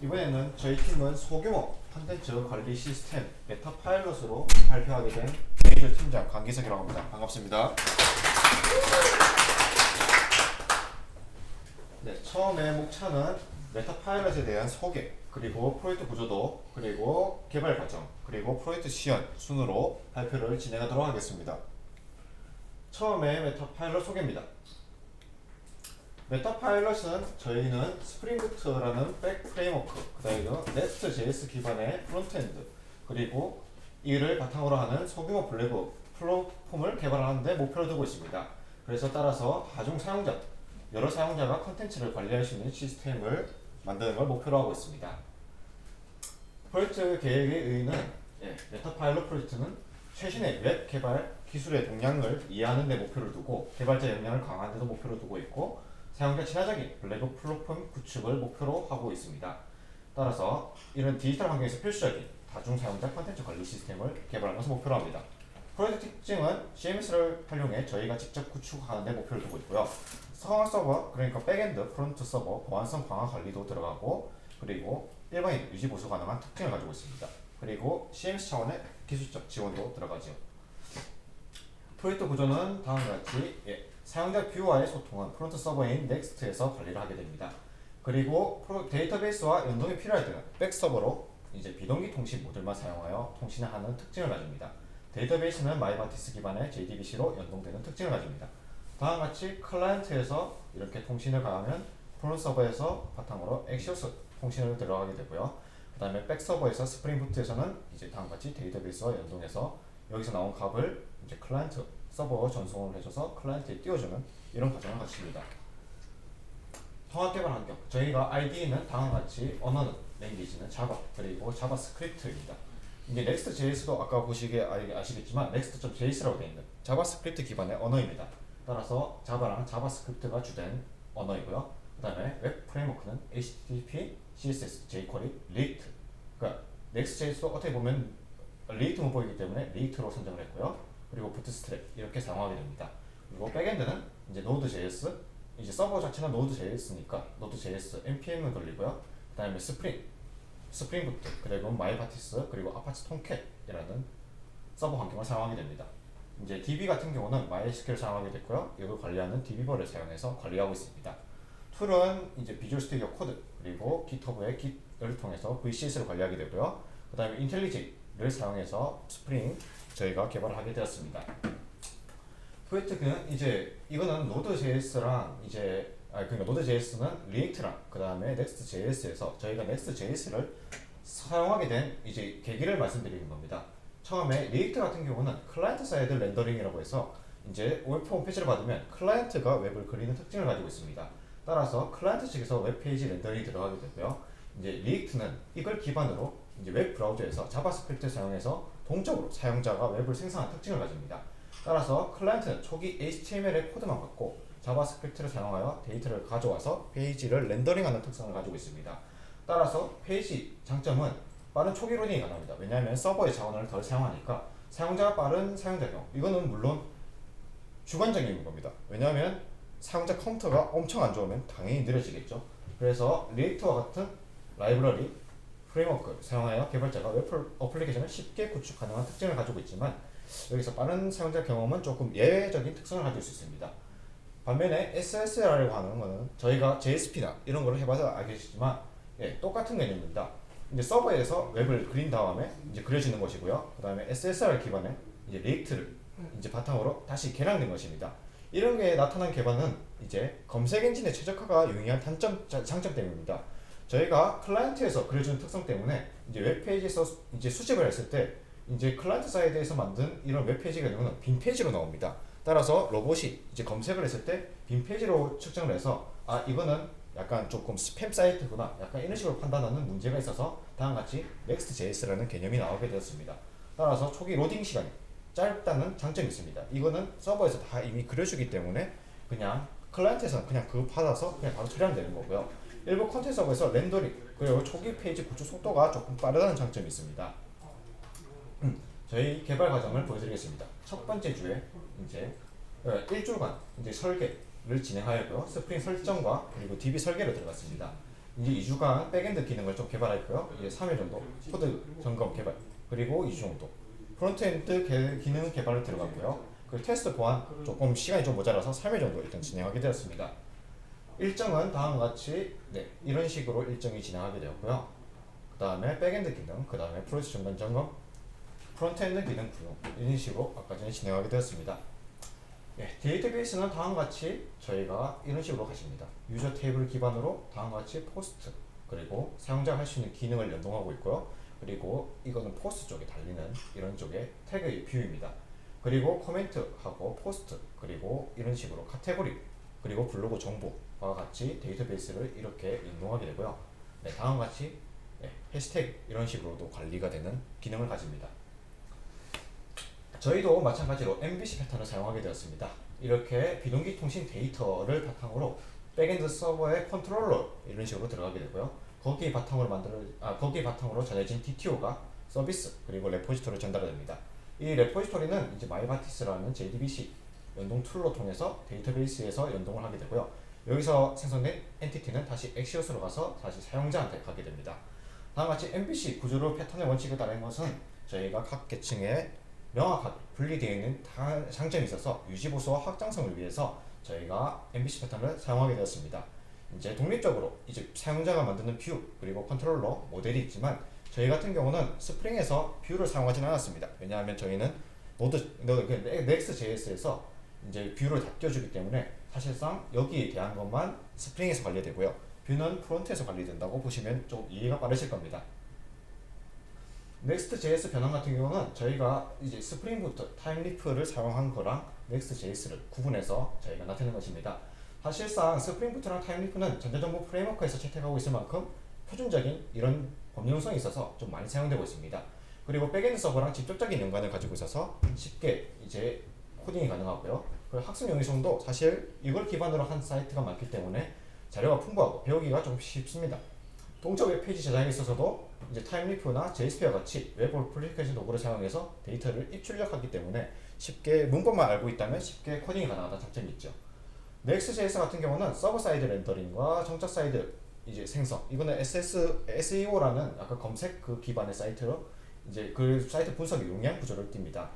이번에는 저희 팀은 소규모 컨텐츠 관리 시스템 베타 파일럿으로 발표하게 된 매니저 팀장 강기석이라고 합니다. 반갑습니다. 네, 처음에 목차는 메타 파일럿에 대한 소개, 그리고 프로젝트 구조도, 그리고 개발 과정, 그리고 프로젝트 시연 순으로 발표를 진행하도록 하겠습니다. 처음에 메타 파일럿 소개입니다. 메타 파일럿은 저희는 스프링부트라는 백 프레임워크, 그 다음에 넥스트.js 기반의 프론트엔드, 그리고 이를 바탕으로 하는 소규모 블랙 플랫폼을 개발하는 데 목표를 두고 있습니다. 그래서 따라서 다중 사용자, 여러 사용자가 컨텐츠를 관리할 수 있는 시스템을 만드는 걸 목표로 하고 있습니다. 프로젝트 계획의 의의는 메타 파일럿 프로젝트는 최신의 웹 개발 기술의 동향을 이해하는 데 목표를 두고 개발자 역량을 강화하는 데도 목표를 두고 있고 사용자 친화적인 블랙 플랫폼 구축을 목표로 하고 있습니다. 따라서 이런 디지털 환경에서 필수적인 다중 사용자 컨텐츠 관리 시스템을 개발하는 것을 목표로 합니다. 프로젝트 특징은 CMS를 활용해 저희가 직접 구축하는 데 목표를 두고 있고요. 상황 서버, 그러니까 백엔드, 프론트 서버, 보안성 강화 관리도 들어가고 그리고 일반인 유지 보수 가능한 특징을 가지고 있습니다. 그리고 CMS 차원의 기술적 지원도 들어가죠. 프로젝트 구조는 다음과 같이 사용자 뷰와의 소통은 프론트 서버인 넥스트에서 관리를 하게 됩니다. 그리고 데이터베이스와 연동이 필요할 때는 백 서버로 이제 비동기 통신 모듈만 사용하여 통신을 하는 특징을 가집니다. 데이터베이스는 마이바티스 기반의 JDBC로 연동되는 특징을 가집니다. 다음과 같이 클라이언트에서 이렇게 통신을 가하면 프론트 서버에서 바탕으로 엑시오스 통신을 들어가게 되고요. 그 다음에 백 서버에서 스프링부트에서는 이제 다음과 같이 데이터베이스와 연동해서 여기서 나온 값을 이제 클라이언트 서버 전송을 해줘서 클라이언트에 띄워주는 이런 과정을 갖춥니다. 통합 개발 환경, 저희가 IDE는 다음과 같이 언어는 랭귀지는 자바 그리고 자바스크립트입니다. 이게 넥스트.js도 아까 보시기에 아시겠지만 넥스트.js라고 되어 있는 자바스크립트 기반의 언어입니다. 따라서 자바랑 자바스크립트가 주된 언어이고요. 그 다음에 웹 프레임워크는 HTTP, CSS, jQuery, React. 그러니까 넥스트.js도 어떻게 보면 리액트 문법이기 때문에 리액트로 선정을 했고요. 그리고 부트스트랩 이렇게 사용하게 됩니다. 그리고 백엔드는 이제 노드.js, 이제 서버 자체는 노드.js니까 노드.js npm을 돌리고요. 그 다음에 스프링부트, 그리고 마이바티스, 그리고 아파치 톰캣이라는 서버 환경을 사용하게 됩니다. 이제 DB 같은 경우는 MySQL 사용하게 됐고요. 이걸 관리하는 DB버를 사용해서 관리하고 있습니다. 툴은 이제 비주얼 스튜디오 코드, 그리고 GitHub의 Git을 통해서 VCS를 관리하게 되고요. 그 다음에 인텔리지를 사용해서 스프링 저희가 개발을 하게 되었습니다. 프로젝트는 이제 이거는 노드.js랑 이제 그러니까 노드.js는 리액트랑 그 다음에 넥스트.js에서 저희가 넥스트.js를 사용하게 된 이제 계기를 말씀드리는 겁니다. 처음에 리액트 같은 경우는 클라이언트 사이드 렌더링이라고 해서 이제 웹 홈페이지를 받으면 클라이언트가 웹을 그리는 특징을 가지고 있습니다. 따라서 클라이언트 측에서 웹페이지 렌더링이 들어가게 되고요. 이제 리액트는 이걸 기반으로 이제 웹 브라우저에서 자바스크립트를 사용해서 동적으로 사용자가 웹을 생성하는 특징을 가집니다. 따라서 클라이언트는 초기 HTML의 코드만 받고 자바스크립트를 사용하여 데이터를 가져와서 페이지를 렌더링하는 특성을 가지고 있습니다. 따라서 페이지 장점은 빠른 초기 로딩이 가능합니다. 왜냐하면 서버의 자원을 덜 사용하니까 사용자가 빠른 사용자 경우, 이거는 물론 주관적인 겁니다. 왜냐하면 사용자 컴퓨터가 엄청 안 좋으면 당연히 느려지겠죠. 그래서 리액트와 같은 라이브러리, 프레임워크 사용하여 개발자가 웹 어플리케이션을 쉽게 구축 가능한 특징을 가지고 있지만 여기서 빠른 사용자 경험은 조금 예외적인 특성을 가질 수 있습니다. 반면에 SSR이라고 하는 것은 저희가 JSP나 이런 걸 해봐서 알겠지만 똑같은 개념입니다. 이제 서버에서 웹을 그린 다음에 이제 그려지는 것이고요. 그 다음에 SSR 기반의 이제 리액트를 이제 바탕으로 다시 개량된 것입니다. 이런 게 나타난 개발은 이제 검색 엔진의 최적화가 용이한 장점 때문입니다. 저희가 클라이언트에서 그려주는 특성 때문에 이제 웹페이지에서 이제 수집을 했을 때 이제 클라이언트 사이드에서 만든 이런 웹페이지가 되면 빈 페이지로 나옵니다. 따라서 로봇이 이제 검색을 했을 때 빈 페이지로 측정을 해서 이거는 약간 조금 스팸 사이트구나 약간 이런 식으로 판단하는 문제가 있어서 다음과 같이 Next.js라는 개념이 나오게 되었습니다. 따라서 초기 로딩 시간이 짧다는 장점이 있습니다. 이거는 서버에서 다 이미 그려주기 때문에 그냥 클라이언트에서는 그냥 그거 받아서 그냥 바로 처리하면 되는 거고요. 일부 컨텐츠 서버에서 렌더링 그리고 초기 페이지 구축 속도가 조금 빠르다는 장점이 있습니다. 저희 개발 과정을 보여드리겠습니다. 첫 번째 주에 이제 일주일간 이제 설계를 진행하였고요. 스프링 설정과 그리고 DB 설계를 들어갔습니다. 이제 2주간 백엔드 기능을 좀 개발했고요. 이제 3일 정도 코드 점검 개발, 그리고 2주 정도 프론트엔드 기능 개발을 들어갔고요. 그 테스트 보안 조금 시간이 좀 모자라서 3일 정도 일단 진행하게 되었습니다. 일정은 다음과 같이 이런 식으로 일정이 진행하게 되었고요. 그 다음에 백엔드 기능, 그 다음에 프로젝트 전반 점검, 프론트엔드 기능 구용, 이런 식으로 아까 전에 진행하게 되었습니다. 데이터베이스는 다음과 같이 저희가 이런 식으로 가십니다. 유저 테이블 기반으로 다음과 같이 포스트, 그리고 사용자가 할 수 있는 기능을 연동하고 있고요. 그리고 이거는 포스트 쪽에 달리는 이런 쪽에 태그의 뷰입니다. 그리고 코멘트하고 포스트, 그리고 이런 식으로 카테고리, 그리고 블로그 정보와 같이 데이터베이스를 이렇게 연동하게 되고요. 다음과 같이 해시태그 이런 식으로도 관리가 되는 기능을 가집니다. 저희도 마찬가지로 MVC 패턴을 사용하게 되었습니다. 이렇게 비동기 통신 데이터를 바탕으로 백엔드 서버의 컨트롤러 이런 식으로 들어가게 되고요. 거기에 바탕으로 전해진 DTO가 서비스 그리고 레포지토리를 전달됩니다. 이 레포지토리는 이제 마이바티스라는 JDBC 연동 툴로 통해서 데이터베이스에서 연동을 하게 되고요. 여기서 생성된 엔티티는 다시 엑시오스로 가서 다시 사용자한테 가게 됩니다. 다음과 같이 MVC 구조로 패턴의 원칙을 따르는 것은 저희가 각 계층에 명확하게 분리되어 있는 장점이 있어서 유지보수와 확장성을 위해서 저희가 MVC 패턴을 사용하게 되었습니다. 이제 독립적으로 이제 사용자가 만드는 뷰 그리고 컨트롤러 모델이 있지만 저희 같은 경우는 스프링에서 뷰를 사용하지는 않았습니다. 왜냐하면 저희는 Next.js에서 이제 뷰를 다 띄워주기 때문에 사실상 여기에 대한 것만 스프링에서 관리되고요. 뷰는 프론트에서 관리된다고 보시면 좀 이해가 빠르실 겁니다. Next.js 변환 같은 경우는 저희가 이제 스프링부터 타임리프를 사용한 거랑 Next.js를 구분해서 저희가 나타낸 것입니다. 사실상 스프링부트랑 타임리프는 전자정보 프레임워크에서 채택하고 있을 만큼 표준적인 이런 범용성이 있어서 좀 많이 사용되고 있습니다. 그리고 백엔드 서버랑 직접적인 연관을 가지고 있어서 쉽게 이제 코딩이 가능하고요. 그리고 학습 용이성도 사실 이걸 기반으로 한 사이트가 많기 때문에 자료가 풍부하고 배우기가 좀 쉽습니다. 동적 웹페이지 저장에 있어서도 이제 타임리프나 JSP와 같이 웹 어플리케이션 도구를 사용해서 데이터를 입출력하기 때문에 쉽게 문법만 알고 있다면 쉽게 코딩이 가능하다는 장점이 있죠. Next.js 같은 경우는 서버 사이드 렌더링과 정착 사이드 이제 생성, 이거는 SEO라는 아까 검색 그 기반의 사이트로 이제 그 사이트 분석의 용량 구조를 띱니다.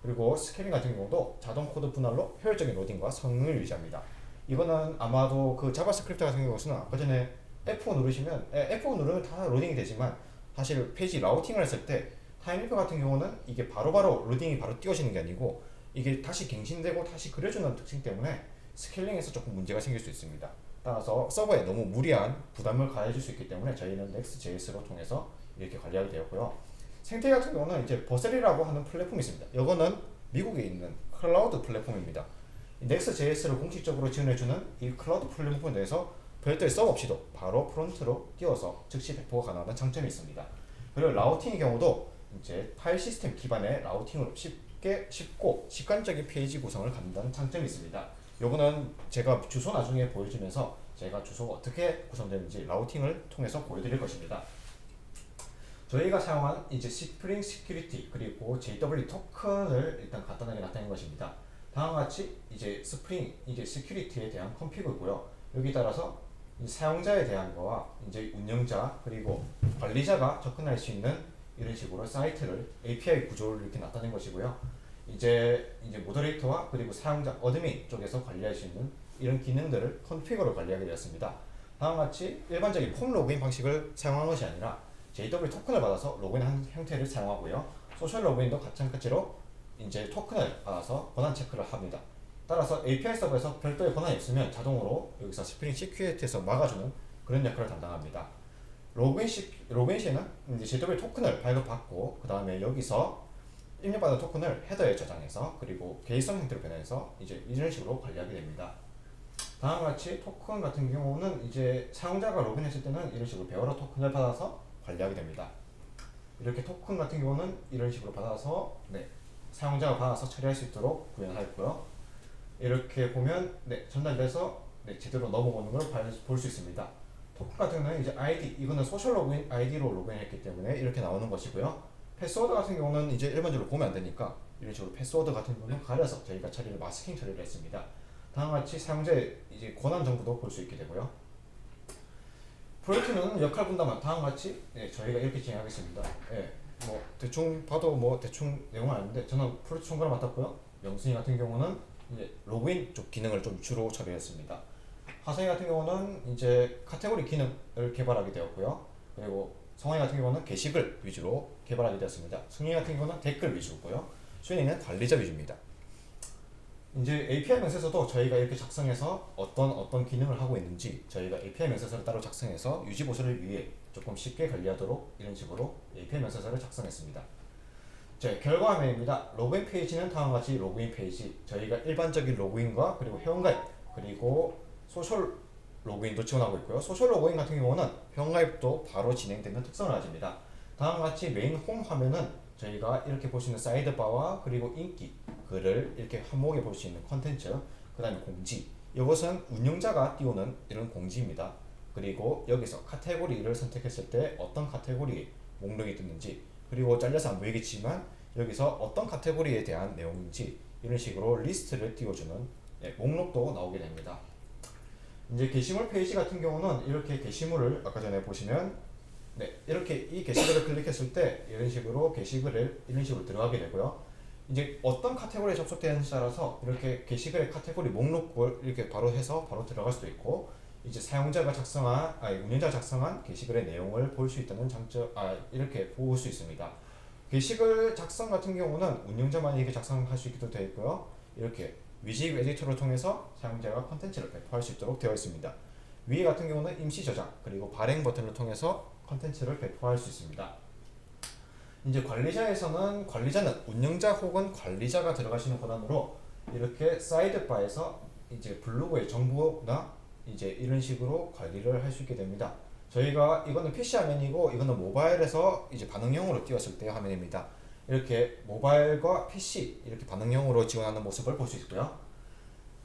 그리고 스케일링 같은 경우도 자동 코드 분할로 효율적인 로딩과 성능을 유지합니다. 이거는 아마도 그 자바스크립트 같은 경우는 아까 전에 F5 누르시면 F5 누르면 다 로딩이 되지만 사실 페이지 라우팅을 했을 때 타임리프 같은 경우는 이게 바로바로 로딩이 바로 띄워지는 게 아니고 이게 다시 갱신되고 다시 그려주는 특징 때문에 스케일링에서 조금 문제가 생길 수 있습니다. 따라서 서버에 너무 무리한 부담을 가해줄 수 있기 때문에 저희는 Next.js로 통해서 이렇게 관리하게 되었고요. 생태 같은 경우는 이제 버셀이라고 하는 플랫폼이 있습니다. 이거는 미국에 있는 클라우드 플랫폼입니다. Next.js를 공식적으로 지원해주는 이 클라우드 플랫폼에 대해서 별도의 서버 없이도 바로 프론트로 띄워서 즉시 배포가 가능한 장점이 있습니다. 그리고 라우팅의 경우도 이제 파일 시스템 기반의 라우팅으로 쉽고 직관적인 페이지 구성을 갖는다는 장점이 있습니다. 요거는 제가 주소 나중에 보여주면서 제가 주소가 어떻게 구성되는지 라우팅을 통해서 보여드릴 것입니다. 저희가 사용한 이제 스프링 시큐리티 그리고 JW 토큰을 일단 간단하게 나타낸 것입니다. 다음과 같이 이제 스프링 이제 시큐리티에 대한 컨피그고요. 여기 따라서 사용자에 대한 거와 이제 운영자 그리고 관리자가 접근할 수 있는 이런 식으로 사이트를 API 구조를 이렇게 나타낸 것이고요. 이제 모더레이터와 그리고 사용자 어드민 쪽에서 관리할 수 있는 이런 기능들을 컨피그로 관리하게 되었습니다. 다음과 같이 일반적인 폼 로그인 방식을 사용한 것이 아니라 JW 토큰을 받아서 로그인한 형태를 사용하고요. 소셜 로그인도 마찬가지로 이제 토큰을 받아서 권한 체크를 합니다. 따라서 API 서버에서 별도의 권한이 없으면 자동으로 여기서 스프링 시큐리티에서 막아주는 그런 역할을 담당합니다. 로그인 시에는 이제 JW 토큰을 발급받고 그 다음에 여기서 입력받은 토큰을 헤더에 저장해서 그리고 개의성 형태로 변환해서 이제 이런 식으로 관리하게 됩니다. 다음과 같이 토큰 같은 경우는 이제 사용자가 로그인했을 때는 이런 식으로 베어러 토큰을 받아서 관리하게 됩니다. 이렇게 토큰 같은 경우는 이런 식으로 받아서 사용자가 받아서 처리할 수 있도록 구현하였고요. 이렇게 보면 전달돼서 제대로 넘어오는 걸 볼 수 있습니다. 토큰 같은 경우는 이제 ID, 이거는 소셜 로그인 아이디로 로그인했기 때문에 이렇게 나오는 것이고요. 패스워드 같은 경우는 이제 일반적으로 보면 안 되니까 이런 식으로 패스워드 같은 경우는 가려서 저희가 마스킹 처리를 했습니다. 다음과 같이 사용자의 이제 권한 정보도 볼 수 있게 되고요. 프로젝트는 역할 분담은 다음과 같이 저희가 이렇게 진행하겠습니다. 뭐 대충 봐도 뭐 대충 내용은 아닌데 저는 프로젝트 총괄을 맡았고요. 영순이 같은 경우는 이제 로그인 쪽 기능을 좀 주로 처리했습니다. 하성이 같은 경우는 이제 카테고리 기능을 개발하게 되었고요. 그리고 성환이 같은 경우는 게시글 위주로 개발하게 되었습니다. 승희 같은 경우는 댓글 위주고요. 수인이는 관리자 위주입니다. 이제 API 명세서도 저희가 이렇게 작성해서 어떤 기능을 하고 있는지 저희가 API 명세서를 따로 작성해서 유지 보수를 위해 조금 쉽게 관리하도록 이런 식으로 API 명세서를 작성했습니다. 자, 결과 화면입니다. 로그인 페이지는 다음과 같이 로그인 페이지, 저희가 일반적인 로그인과 그리고 회원가입 그리고 소셜 로그인도 지원하고 있고요. 소셜 로그인 같은 경우는 회원가입도 바로 진행되는 특성을 가집니다. 다음과 같이 메인 홈 화면은 저희가 이렇게 볼 수 있는 사이드바와 그리고 인기 글을 이렇게 한목에 볼 수 있는 컨텐츠, 그 다음에 공지, 이것은 운영자가 띄우는 이런 공지입니다. 그리고 여기서 카테고리를 선택했을 때 어떤 카테고리에 목록이 뜨는지, 그리고 잘려서 안 보이겠지만 여기서 어떤 카테고리에 대한 내용인지 이런 식으로 리스트를 띄워주는 목록도 나오게 됩니다. 이제 게시물 페이지 같은 경우는 이렇게 게시물을 아까 전에 보시면 이렇게 이 게시글을 클릭했을 때 이런 식으로 게시글을 이런 식으로 들어가게 되고요. 이제 어떤 카테고리에 접속되는지 따라서 이렇게 게시글의 카테고리 목록을 이렇게 바로 해서 바로 들어갈 수도 있고, 이제 사용자가 작성한 운영자가 작성한 게시글의 내용을 볼 수 있다는 장점 이렇게 볼 수 있습니다. 게시글 작성 같은 경우는 운영자만이 이렇게 작성할 수 있기도 되어 있고요. 이렇게 위집 에디터를 통해서 사용자가 컨텐츠를 배포할 수 있도록 되어 있습니다. 위에 같은 경우는 임시 저장 그리고 발행 버튼을 통해서 컨텐츠를 배포할 수 있습니다. 이제 관리자에서는 관리자는 운영자 혹은 관리자가 들어가시는 권한으로 이렇게 사이드바에서 이제 블로그의 정보나 이제 이런 식으로 관리를 할 수 있게 됩니다. 저희가 이거는 PC 화면이고 이거는 모바일에서 이제 반응형으로 띄웠을 때 화면입니다. 이렇게 모바일과 PC 이렇게 반응형으로 지원하는 모습을 볼 수 있고요.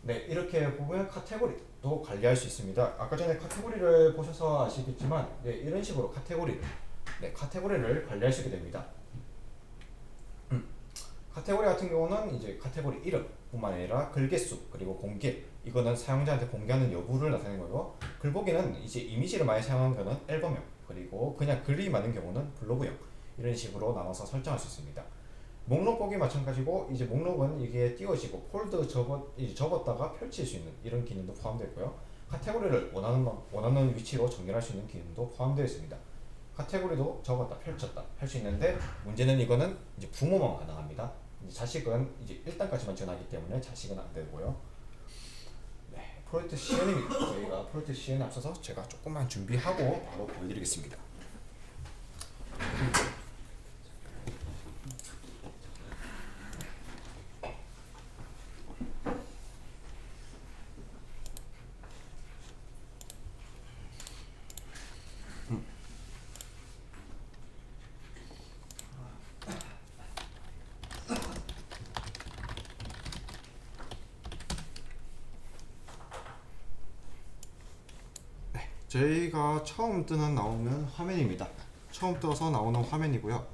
이렇게 보면 카테고리도 관리할 수 있습니다. 아까 전에 카테고리를 보셔서 아시겠지만 이런 식으로 카테고리를 관리할 수 있게 됩니다. 카테고리 같은 경우는 이제 카테고리 이름뿐만 아니라 글 개수 그리고 공개, 이거는 사용자한테 공개하는 여부를 나타내는 거고, 글보기는 이제 이미지를 많이 사용하는 경우는 앨범형, 그리고 그냥 글이 많은 경우는 블로그형, 이런 식으로 나눠서 설정할 수 있습니다. 목록 보기 마찬가지고, 이제 목록은 이게 띄워지고 폴더 접었다가 펼칠 수 있는 이런 기능도 포함되어 있고요. 카테고리를 원하는 위치로 정렬할 수 있는 기능도 포함되어 있습니다. 카테고리도 접었다 펼쳤다 할 수 있는데, 문제는 이거는 이제 부모만 가능합니다. 이제 자식은 이제 1단까지만 지원하기 때문에 자식은 안 되고요. 프로젝트 시연입니다. 저희가 프로젝트 시연에 앞서서 제가 조금만 준비하고 바로 보여드리겠습니다. 저희가 처음 나오는 화면입니다. 처음 떠서 나오는 화면이고요.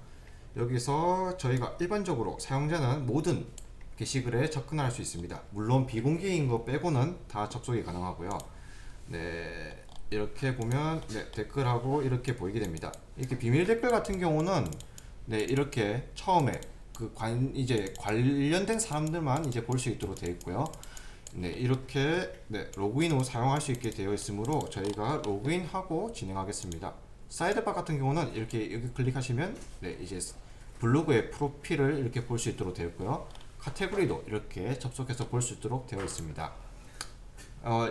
여기서 저희가 일반적으로 사용자는 모든 게시글에 접근할 수 있습니다. 물론 비공개인 거 빼고는 다 접속이 가능하고요. 이렇게 보면 댓글하고 이렇게 보이게 됩니다. 이렇게 비밀 댓글 같은 경우는 이렇게 처음에 이제 관련된 사람들만 이제 볼 수 있도록 되어 있고요. 이렇게 로그인 후 사용할 수 있게 되어 있으므로 저희가 로그인하고 진행하겠습니다. 사이드바 같은 경우는 이렇게 여기 클릭하시면 이제 블로그의 프로필을 이렇게 볼 수 있도록 되어 있고요. 카테고리도 이렇게 접속해서 볼 수 있도록 되어 있습니다.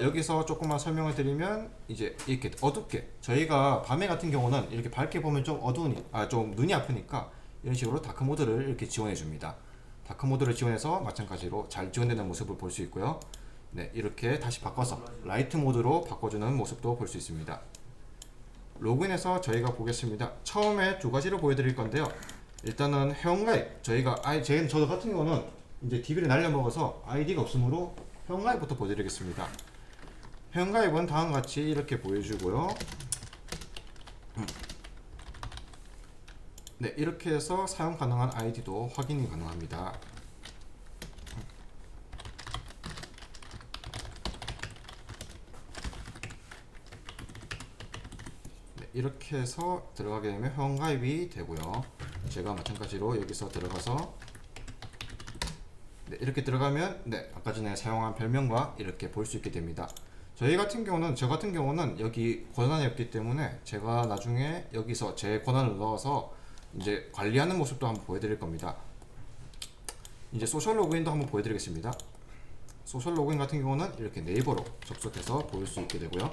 여기서 조금만 설명을 드리면, 이제 이렇게 어둡게, 저희가 밤에 같은 경우는 이렇게 밝게 보면 좀 좀 눈이 아프니까 이런 식으로 다크 모드를 이렇게 지원해 줍니다. 다크 모드를 지원해서 마찬가지로 잘 지원되는 모습을 볼 수 있고요. 이렇게 다시 바꿔서 라이트 모드로 바꿔주는 모습도 볼 수 있습니다. 로그인해서 저희가 보겠습니다. 처음에 두 가지를 보여드릴 건데요. 일단은 회원가입, 저도 같은 경우는 이제 DB를 날려먹어서 아이디가 없으므로 회원가입부터 보여드리겠습니다. 회원가입은 다음과 같이 이렇게 보여주고요. 이렇게 해서 사용 가능한 아이디도 확인이 가능합니다. 이렇게 해서 들어가게 되면 회원가입이 되고요. 제가 마찬가지로 여기서 들어가서 네, 이렇게 들어가면 네, 아까 전에 사용한 별명과 이렇게 볼 수 있게 됩니다. 저 같은 경우는 여기 권한이 없기 때문에 제가 나중에 여기서 제 권한을 넣어서 이제 관리하는 모습도 한번 보여드릴 겁니다. 이제 소셜 로그인도 한번 보여드리겠습니다. 소셜 로그인 같은 경우는 이렇게 네이버로 접속해서 볼 수 있게 되고요.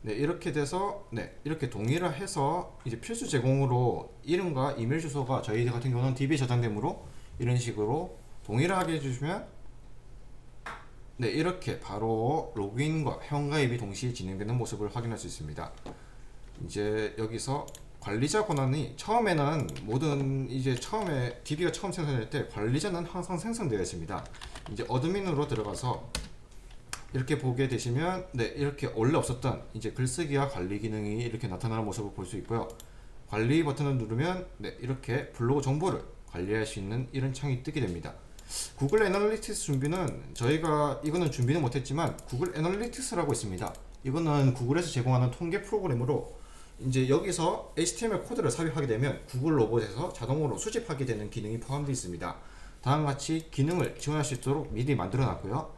네, 이렇게 돼서 네, 이렇게 동의를 해서 이제 필수 제공으로 이름과 이메일 주소가 저희 같은 경우는 DB에 저장되므로 이런 식으로 동의를 하게 해주시면 네, 이렇게 바로 로그인과 회원가입이 동시에 진행되는 모습을 확인할 수 있습니다. 이제 여기서 관리자 권한이 처음에는 처음에 DB가 처음 생성될 때 관리자는 항상 생성되어 있습니다. 이제 어드민으로 들어가서 이렇게 보게 되시면 네, 이렇게 원래 없었던 이제 글쓰기와 관리 기능이 이렇게 나타나는 모습을 볼 수 있고요. 관리 버튼을 누르면 네, 이렇게 블로그 정보를 관리할 수 있는 이런 창이 뜨게 됩니다. 구글 애널리틱스 준비는 저희가 이거는 준비는 못했지만 구글 애널리틱스라고 있습니다. 이거는 구글에서 제공하는 통계 프로그램으로 이제 여기서 HTML 코드를 삽입하게 되면 구글 로봇에서 자동으로 수집하게 되는 기능이 포함되어 있습니다. 다음과 같이 기능을 지원할 수 있도록 미리 만들어 놨고요.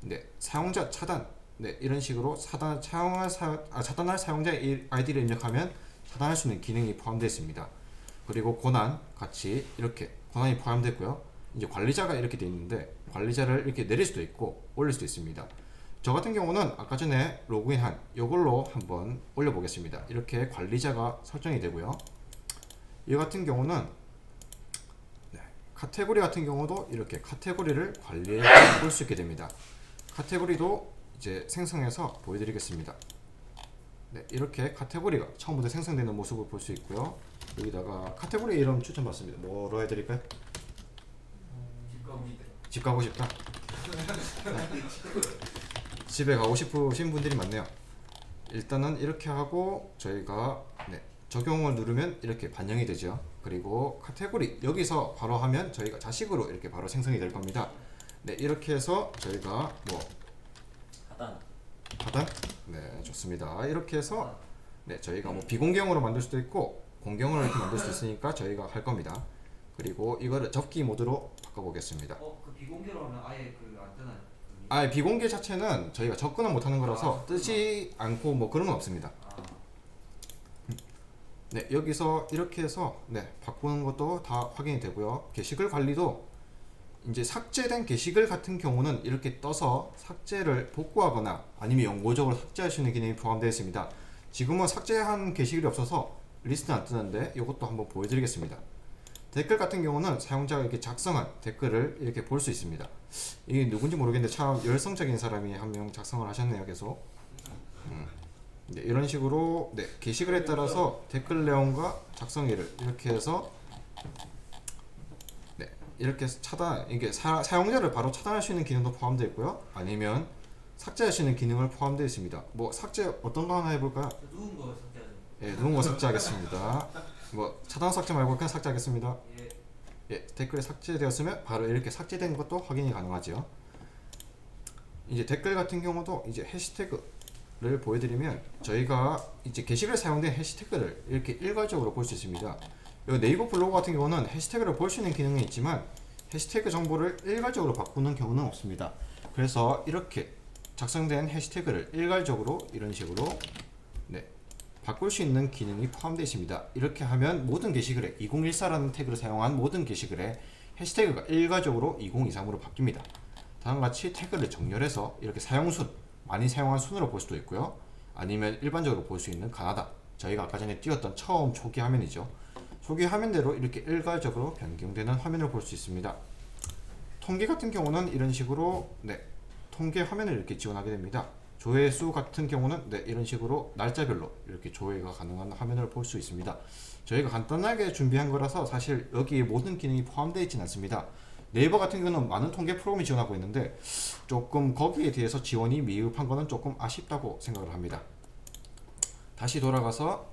네, 사용자 차단, 네, 이런 식으로 차단할 사용자의 아이디를 입력하면 차단할 수 있는 기능이 포함되어 있습니다. 그리고 권한 같이 이렇게 권한이 포함됐고요. 이제 관리자가 이렇게 되어 있는데 관리자를 이렇게 내릴 수도 있고 올릴 수도 있습니다. 저 같은 경우는 아까 전에 로그인한 이걸로 한번 올려보겠습니다. 이렇게 관리자가 설정이 되고요. 이 같은 경우는 네, 카테고리 같은 경우도 이렇게 카테고리를 관리해 볼 수 있게 됩니다. 카테고리도 이제 생성해서 보여드리겠습니다. 네, 이렇게 카테고리가 처음부터 생성되는 모습을 볼 수 있고요. 여기다가 카테고리 이름 추천받습니다. 뭐로 해드릴까요? 집 가고 싶다. 집에 가고 싶으신 분들이 많네요. 일단은 이렇게 하고 저희가 네, 적용을 누르면 이렇게 반영이 되죠. 그리고 카테고리 여기서 바로 하면 저희가 자식으로 이렇게 바로 생성이 될 겁니다. 네, 이렇게 해서 저희가 뭐 하단? 네, 좋습니다. 이렇게 해서 네, 저희가 뭐 비공개형으로 만들 수도 있고 공개형으로 이렇게 만들 수 있으니까 저희가 할 겁니다. 그리고 이거를 접기 모드로 바꿔보겠습니다. 그 비공개로 하면 아예 안 뜨나요? 비공개 자체는 저희가 접근을 못하는 거라서 뜨지 않고 뭐 그런 건 없습니다. 네, 여기서 이렇게 해서 네, 바꾸는 것도 다 확인이 되고요. 게시글 관리도 이제 삭제된 게시글 같은 경우는 이렇게 떠서 삭제를 복구하거나 아니면 영구적으로 삭제할 수 있는 기능이 포함되어 있습니다. 지금은 삭제한 게시글이 없어서 리스트는 안 뜨는데 이것도 한번 보여드리겠습니다. 댓글 같은 경우는 사용자가 이렇게 작성한 댓글을 이렇게 볼 수 있습니다. 이게 누군지 모르겠는데 참 열성적인 사람이 한 명 작성을 하셨네요. 계속 네, 이런 식으로 네, 게시글에 따라서 댓글 내용과 작성일을 이렇게 해서 네, 이렇게 차단, 이게 사용자를 바로 차단할 수 있는 기능도 포함되어 있고요. 아니면 삭제할 수 있는 기능을 포함되어 있습니다. 뭐 삭제 어떤 거 하나 해볼까요? 누군 거 삭제하죠. 예, 누군 거 삭제하겠습니다. 뭐 차단 삭제 말고 그냥 삭제하겠습니다. 예, 댓글이 삭제되었으면 바로 이렇게 삭제된 것도 확인이 가능하죠. 이제 댓글 같은 경우도 이제 해시태그를 보여드리면 저희가 이제 게시글에 사용된 해시태그를 이렇게 일괄적으로 볼 수 있습니다. 네이버 블로그 같은 경우는 해시태그를 볼 수 있는 기능이 있지만 해시태그 정보를 일괄적으로 바꾸는 경우는 없습니다. 그래서 이렇게 작성된 해시태그를 일괄적으로 이런 식으로 네, 바꿀 수 있는 기능이 포함되어 있습니다. 이렇게 하면 모든 게시글에 2014라는 태그를 사용한 모든 게시글에 해시태그가 일괄적으로 2023으로 바뀝니다. 다음과 같이 태그를 정렬해서 이렇게 사용순, 많이 사용한 순으로 볼 수도 있고요. 아니면 일반적으로 볼 수 있는 가나다, 저희가 아까 전에 띄웠던 처음 초기 화면이죠. 초기 화면대로 이렇게 일괄적으로 변경되는 화면을 볼 수 있습니다. 통계 같은 경우는 이런 식으로 네, 통계 화면을 이렇게 지원하게 됩니다. 조회수 같은 경우는 네, 이런 식으로 날짜별로 이렇게 조회가 가능한 화면을 볼 수 있습니다. 저희가 간단하게 준비한 거라서 사실 여기에 모든 기능이 포함되어 있지는 않습니다. 네이버 같은 경우는 많은 통계 프로그램이 지원하고 있는데 조금 거기에 대해서 지원이 미흡한 거는 조금 아쉽다고 생각을 합니다. 다시 돌아가서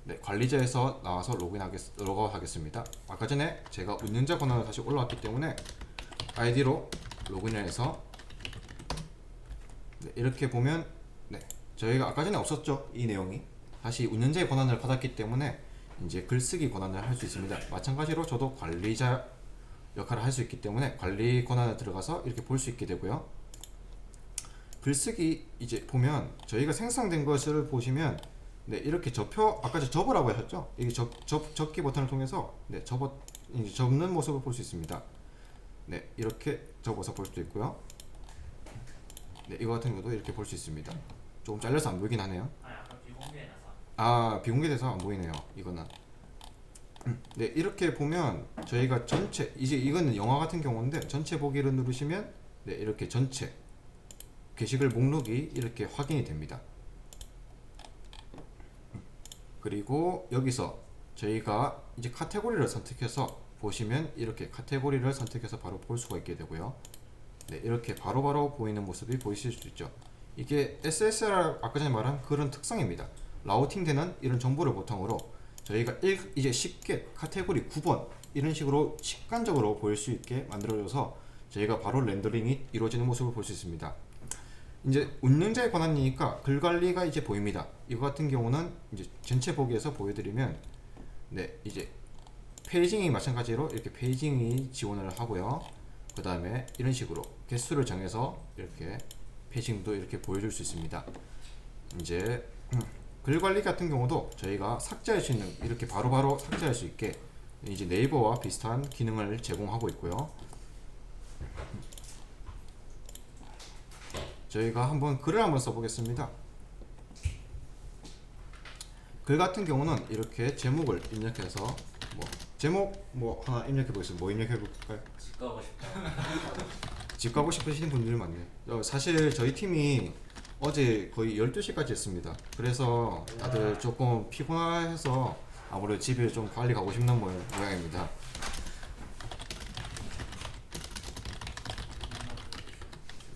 네, 관리자에서 나와서 로그아웃하겠습니다. 아까 전에 제가 운영자 권한을 다시 올라왔기 때문에 아이디로 로그인을 해서 네, 이렇게 보면 네, 저희가 아까 전에 없었죠. 이 내용이 다시 운영자의 권한을 받았기 때문에 이제 글쓰기 권한을 할 수 있습니다. 마찬가지로 저도 관리자 역할을 할 수 있기 때문에 관리 권한을 들어가서 이렇게 볼 수 있게 되고요. 글쓰기 이제 보면 저희가 생성된 것을 보시면 네, 이렇게 아까 접으라고 하셨죠? 이게 접기 버튼을 통해서 네, 이제 접는 모습을 볼 수 있습니다. 네, 이렇게 접어서 볼 수도 있고요. 네, 이거 같은 경우도 이렇게 볼 수 있습니다. 조금 잘려서 안 보이긴 하네요. 아까 비공개해놔서. 아, 비공개돼서 안 보이네요. 이거는. 네, 이렇게 보면 저희가 전체 이제 이거는 영화 같은 경우인데 전체 보기를 누르시면 네, 이렇게 전체 게시글 목록이 이렇게 확인이 됩니다. 그리고 여기서 저희가 이제 카테고리를 선택해서 보시면 이렇게 카테고리를 선택해서 바로 볼 수가 있게 되고요. 네, 이렇게 바로바로 보이는 모습이 보이실 수 있죠. 이게 SSR 아까 전에 말한 그런 특성입니다. 라우팅되는 이런 정보를 바탕으로 저희가 이제 쉽게 카테고리 9번 이런 식으로 직관적으로 보일 수 있게 만들어줘서 저희가 바로 렌더링이 이루어지는 모습을 볼 수 있습니다. 이제 운영자의 권한이니까 글 관리가 이제 보입니다. 이거 같은 경우는 이제 전체 보기에서 보여드리면 네, 이제 페이징이 마찬가지로 이렇게 페이징이 지원을 하고요. 그 다음에 이런 식으로 개수를 정해서 이렇게 페이징도 이렇게 보여줄 수 있습니다. 이제 글 관리 같은 경우도 저희가 삭제할 수 있는 이렇게 바로바로 삭제할 수 있게 이제 네이버와 비슷한 기능을 제공하고 있고요. 저희가 한번 글을 한번 써보겠습니다. 글 같은 경우는 이렇게 제목을 입력해서 제목 하나 입력해 보겠습니다. 뭐 입력해 볼까요? 집 가고 싶다. 집 가고 싶으신 분들이 많네요. 사실 저희 팀이 어제 거의 12시까지 했습니다. 그래서 다들 조금 피곤해서 아무래도 집에 좀 빨리 가고 싶는 모양입니다.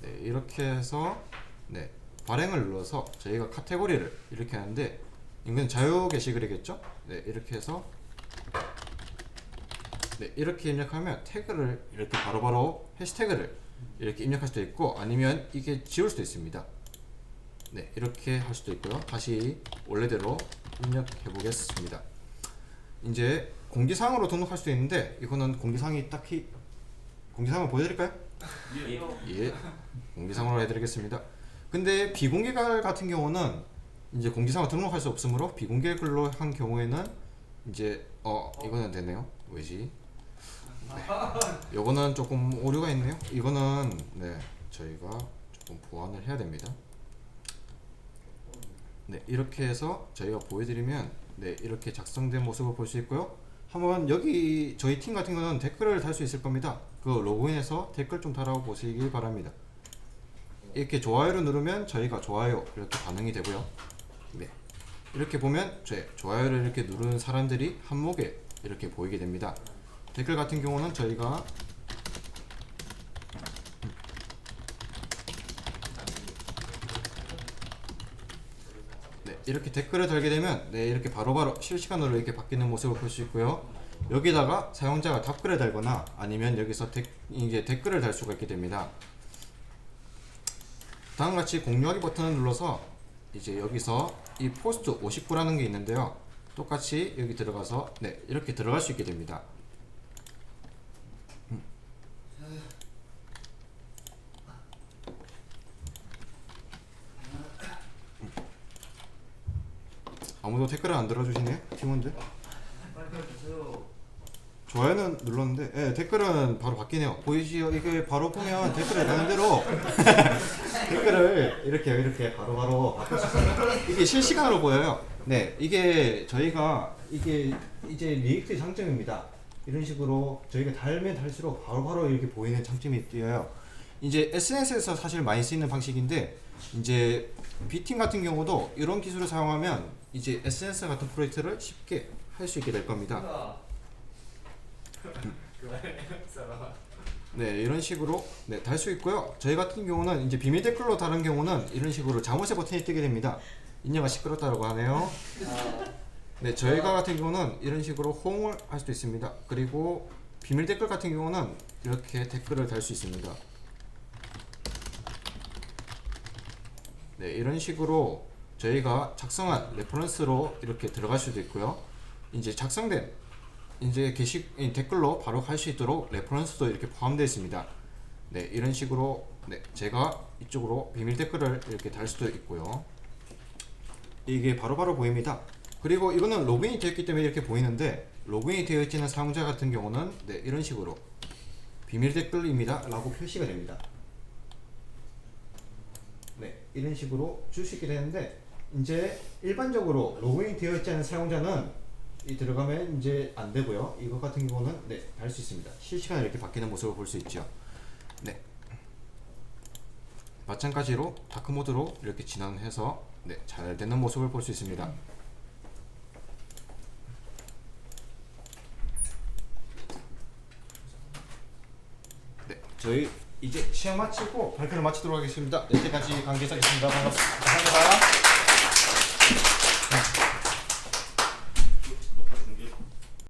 네, 이렇게 해서 네, 발행을 눌러서 저희가 카테고리를 이렇게 하는데 이건 자유 게시글이겠죠? 네, 이렇게 해서 네, 이렇게 입력하면 태그를 이렇게 바로바로 해시태그를 이렇게 입력할 수도 있고 아니면 이게 지울 수도 있습니다. 네, 이렇게 할 수도 있고요. 다시 원래대로 입력해 보겠습니다. 이제 공지사항으로 등록할 수도 있는데 이거는 공지사항이 딱히 공지사항을 보여드릴까요? 예, 공지사항으로 해드리겠습니다. 근데 비공개 글 같은 경우는 이제 공지사항을 등록할 수 없으므로 비공개 글로 한 경우에는 이제 이거는 되네요. 왜지? 네. 요거는 조금 오류가 있네요. 이거는 네, 저희가 조금 보완을 해야 됩니다. 네, 이렇게 해서 저희가 보여드리면 네, 이렇게 작성된 모습을 볼 수 있고요. 한번 여기 저희 팀 같은 경우는 댓글을 달 수 있을 겁니다. 그 로그인해서 댓글 좀 달아보시길 바랍니다. 이렇게 좋아요를 누르면 저희가 좋아요 이렇게 반응이 되고요. 네, 이렇게 보면 좋아요를 이렇게 누르는 사람들이 한목에 이렇게 보이게 됩니다. 댓글 같은 경우는 저희가 네, 이렇게 댓글을 달게 되면 네, 이렇게 바로바로 실시간으로 이렇게 바뀌는 모습을 볼 수 있고요. 여기다가 사용자가 답글을 달거나 아니면 여기서 이제 댓글을 달 수가 있게 됩니다. 다음같이 공유하기 버튼을 눌러서 이제 여기서 이 포스트 59라는 게 있는데요. 똑같이 여기 들어가서 네, 이렇게 들어갈 수 있게 됩니다. 아무도 댓글을 안 달아주시네 팀원들. 빨리 주세요. 좋아요는 눌렀는데 댓글은 바로 바뀌네요. 보이시죠? 이게 바로 보면 댓글을 다는 대로 댓글을 이렇게 바로바로 바꿀 수 있습니다. 이게 실시간으로 보여요. 네, 이게 저희가 이게 이제 리액트의 장점입니다. 이런 식으로 저희가 달면 달수록 바로바로 이렇게 보이는 장점이 띄어요. 이제 SNS에서 사실 많이 쓰이는 방식인데 이제 B팀 같은 경우도 이런 기술을 사용하면 이제 SNS 같은 프로젝트를 쉽게 할 수 있게 될 겁니다. 네, 이런 식으로 네, 달 수 있고요. 저희 같은 경우는 이제 비밀 댓글로 다른 경우는 이런 식으로 잠옷의 버튼이 뜨게 됩니다. 인녀가 시끄럽다고 하네요. 네, 저희가 같은 경우는 이런 식으로 호응을 할 수도 있습니다. 그리고 비밀 댓글 같은 경우는 이렇게 댓글을 달 수 있습니다. 네, 이런 식으로 저희가 작성한 레퍼런스로 이렇게 들어갈 수도 있고요. 이제 작성된 이제 댓글로 바로 갈 수 있도록 레퍼런스도 이렇게 포함되어 있습니다. 네, 이런 식으로 네, 제가 이쪽으로 비밀 댓글을 이렇게 달 수도 있고요. 이게 바로바로 보입니다. 그리고 이거는 로그인이 되었기 때문에 이렇게 보이는데, 로그인이 되어 있지 않은 사용자 같은 경우는 네, 이런 식으로 비밀 댓글입니다 라고 표시가 됩니다. 네, 이런 식으로 줄 수 있게 되는데, 이제 일반적으로 로그인 되어 있지 않은 사용자는 이 들어가면 이제 안 되고요. 이거 같은 경우는 네, 달 수 있습니다. 실시간으로 이렇게 바뀌는 모습을 볼 수 있죠. 네, 마찬가지로 다크 모드로 이렇게 진행해서 네, 잘 되는 모습을 볼 수 있습니다. 네, 저희 이제 시험 마치고 발표를 마치도록 하겠습니다. 여기까지 강계석이었습니다. 반갑습니다. 감사합니다.